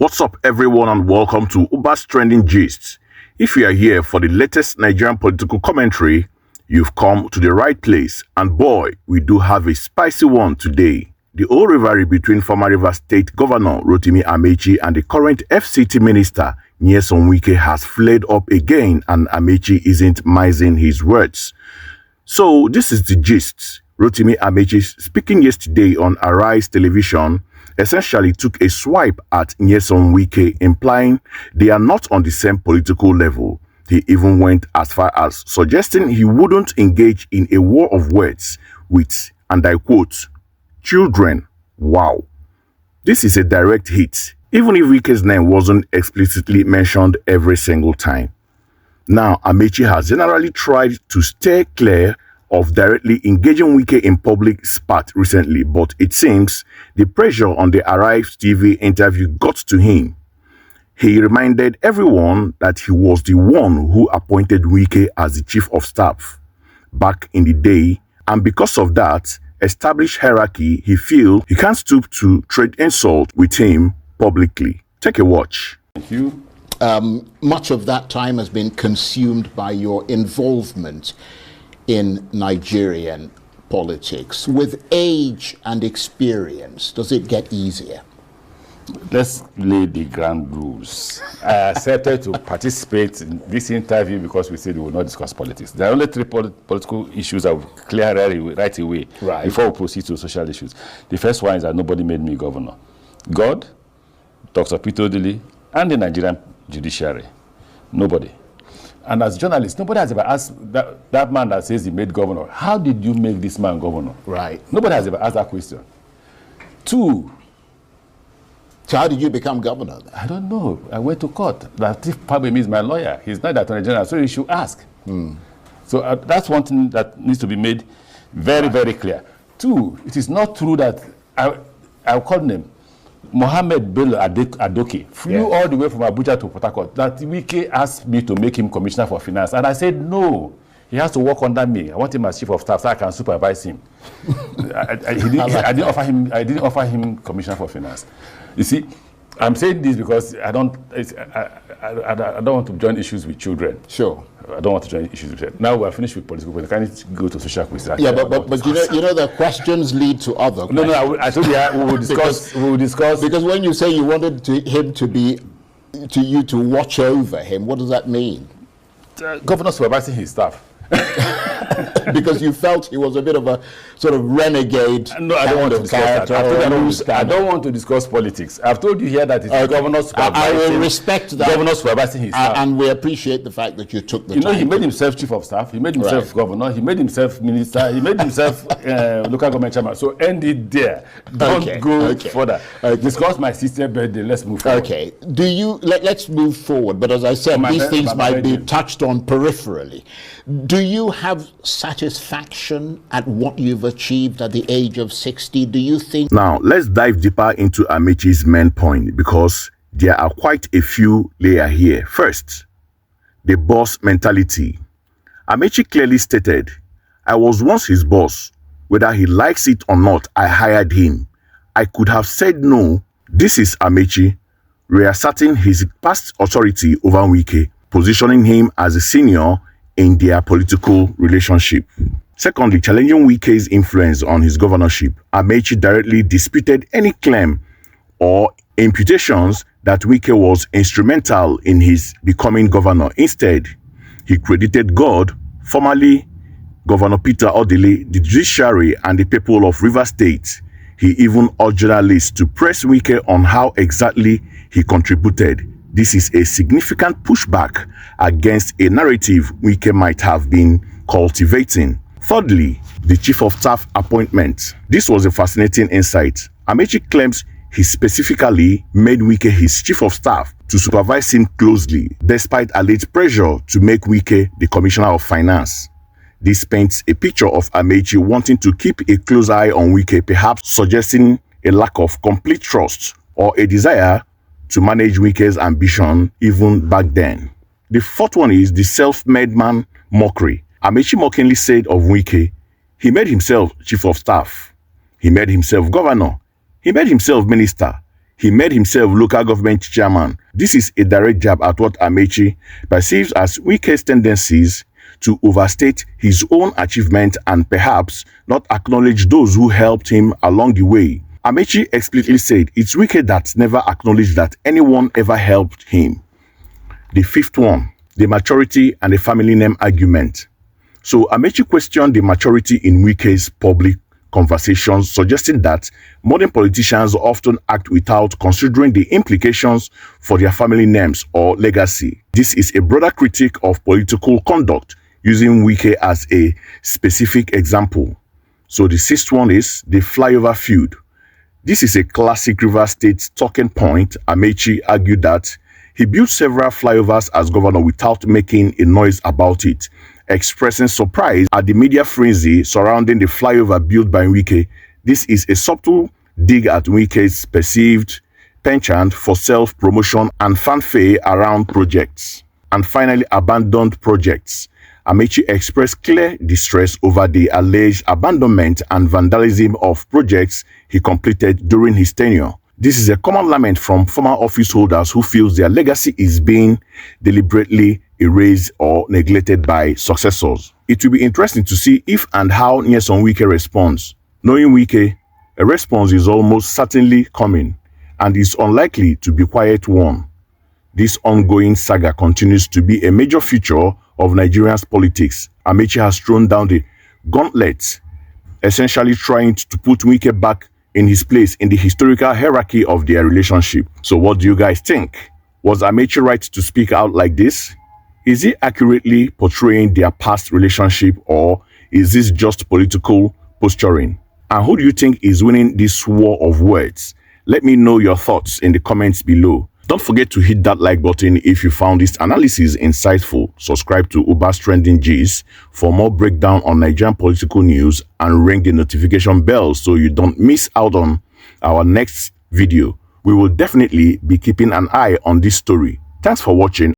What's up, everyone, and welcome to Uber's Trending Gist. If you are here for the latest Nigerian political commentary, you've come to the right place, and boy, we do have a spicy one today. The old rivalry between former Rivers State Governor Rotimi Amaechi and the current FCT Minister Nyesom Wike has flared up again, and Amaechi isn't mincing his words. So this is the gist. Rotimi Amaechi, speaking yesterday on Arise Television, essentially took a swipe at Nyesom Wike, implying they are not on the same political level. He even went as far as suggesting he wouldn't engage in a war of words with, and I quote, children. Wow. This is a direct hit, even if Wike's name wasn't explicitly mentioned every single time. Now, Amaechi has generally tried to stay clear of directly engaging Wike in public spat recently, but it seems the pressure on the Arise TV interview got to him. He reminded everyone that he was the one who appointed Wike as the chief of staff back in the day, and because of that established hierarchy, he feels he can't stoop to trade insult with him publicly. Take a watch. Thank you. Much of that time has been consumed by your involvement in Nigerian politics. With age and experience, does it get easier? Let's lay the ground rules. I accepted to participate in this interview because we said we will not discuss politics. There are only three political issues I will clear right away before we proceed to social issues. The first one is that nobody made me governor. God, Dr. Peter Odili, and the Nigerian judiciary. Nobody. And as journalists, nobody has ever asked that man that says he made governor, how did you make this man governor? Right. Nobody has ever asked that question. Two. So how did you become governor then? I don't know. I went to court. Latif Pabemi is my lawyer. He's not the Attorney General, so you should ask. So that's one thing that needs to be made very, very clear. Two, it is not true that I'll call him Mohammed Bello Adoke flew all the way from Abuja to Port Harcourt. That Wike asked me to make him commissioner for finance, and I said no. He has to work under me. I want him as chief of staff so I can supervise him. I didn't offer him commissioner for finance. You see, I'm saying this because I don't want to join issues with children. Sure. I don't want to join issues with children. Now we're finished with political questions. Can I go to social questions? Yeah, but you know the questions lead to other questions. No, I told you we will discuss. We will discuss. Because when you say you wanted him to watch over him, what does that mean? Governor supervising his staff. Because you felt he was a bit of a sort of renegade. No, I don't want to discuss that. I don't want to discuss politics. I've told you here that it's governor supervising. I will respect that. Governor supervising his staff. And we appreciate the fact that you took the time. You know, he made himself chief of staff. He made himself governor. He made himself minister. He made himself local government chairman. So end it there. Don't go further. Discuss my sister's birthday. Let's move forward. Okay. Let's move forward. But as I said, these things might be touched on peripherally. Do you have satisfaction at what you've achieved at the age of 60? Do you think... Now, let's dive deeper into Amaechi's main point, because there are quite a few layers here. First, the boss mentality. Amaechi clearly stated, I was once his boss. Whether he likes it or not, I hired him. I could have said no. This is Amaechi reasserting his past authority over Wike, positioning him as a senior in their political relationship. Secondly, challenging Wike's influence on his governorship. Amaechi directly disputed any claim or imputations that Wike was instrumental in his becoming governor. Instead, he credited God, formerly Governor Peter Odili, the judiciary, and the people of Rivers State. He even urged journalists to press Wike on how exactly he contributed. This is a significant pushback against a narrative Wike might have been cultivating. Thirdly, the chief of staff appointment. This was a fascinating insight. Amaechi claims he specifically made Wike his chief of staff to supervise him closely, despite alleged pressure to make Wike the commissioner of finance. This paints a picture of Amaechi wanting to keep a close eye on Wike, perhaps suggesting a lack of complete trust or a desire to manage Wike's ambition even back then. The fourth one is the self-made man mockery. Amaechi mockingly said of Wike, he made himself chief of staff, he made himself governor, he made himself minister, he made himself local government chairman. This is a direct jab at what Amaechi perceives as Wike's tendencies to overstate his own achievement and perhaps not acknowledge those who helped him along the way. Amaechi explicitly said it's Wike that never acknowledged that anyone ever helped him. The fifth one, the maturity and the family name argument. So Amaechi questioned the maturity in Wike's public conversations, suggesting that modern politicians often act without considering the implications for their family names or legacy. This is a broader critique of political conduct, using Wike as a specific example. So the sixth one is the flyover feud. This is a classic Rivers State talking point. Amaechi argued that he built several flyovers as governor without making a noise about it, expressing surprise at the media frenzy surrounding the flyover built by Wike. This is a subtle dig at Wike's perceived penchant for self-promotion and fanfare around projects. And finally, abandoned projects. Amaechi expressed clear distress over the alleged abandonment and vandalism of projects he completed during his tenure. This is a common lament from former office holders who feel their legacy is being deliberately erased or neglected by successors. It will be interesting to see if and how Nyesom Wike responds. Knowing Wike, a response is almost certainly coming, and is unlikely to be a quiet one. This ongoing saga continues to be a major feature of Nigeria's politics. Amaechi has thrown down the gauntlet, essentially trying to put Wike back in his place in the historical hierarchy of their relationship. So what do you guys think? Was Amaechi right to speak out like this? Is he accurately portraying their past relationship, or is this just political posturing? And who do you think is winning this war of words? Let me know your thoughts in the comments below. Don't forget to hit that like button if you found this analysis insightful. Subscribe to Uber's Trending G's for more breakdown on Nigerian political news, and ring the notification bell so you don't miss out on our next video. We will definitely be keeping an eye on this story. Thanks for watching.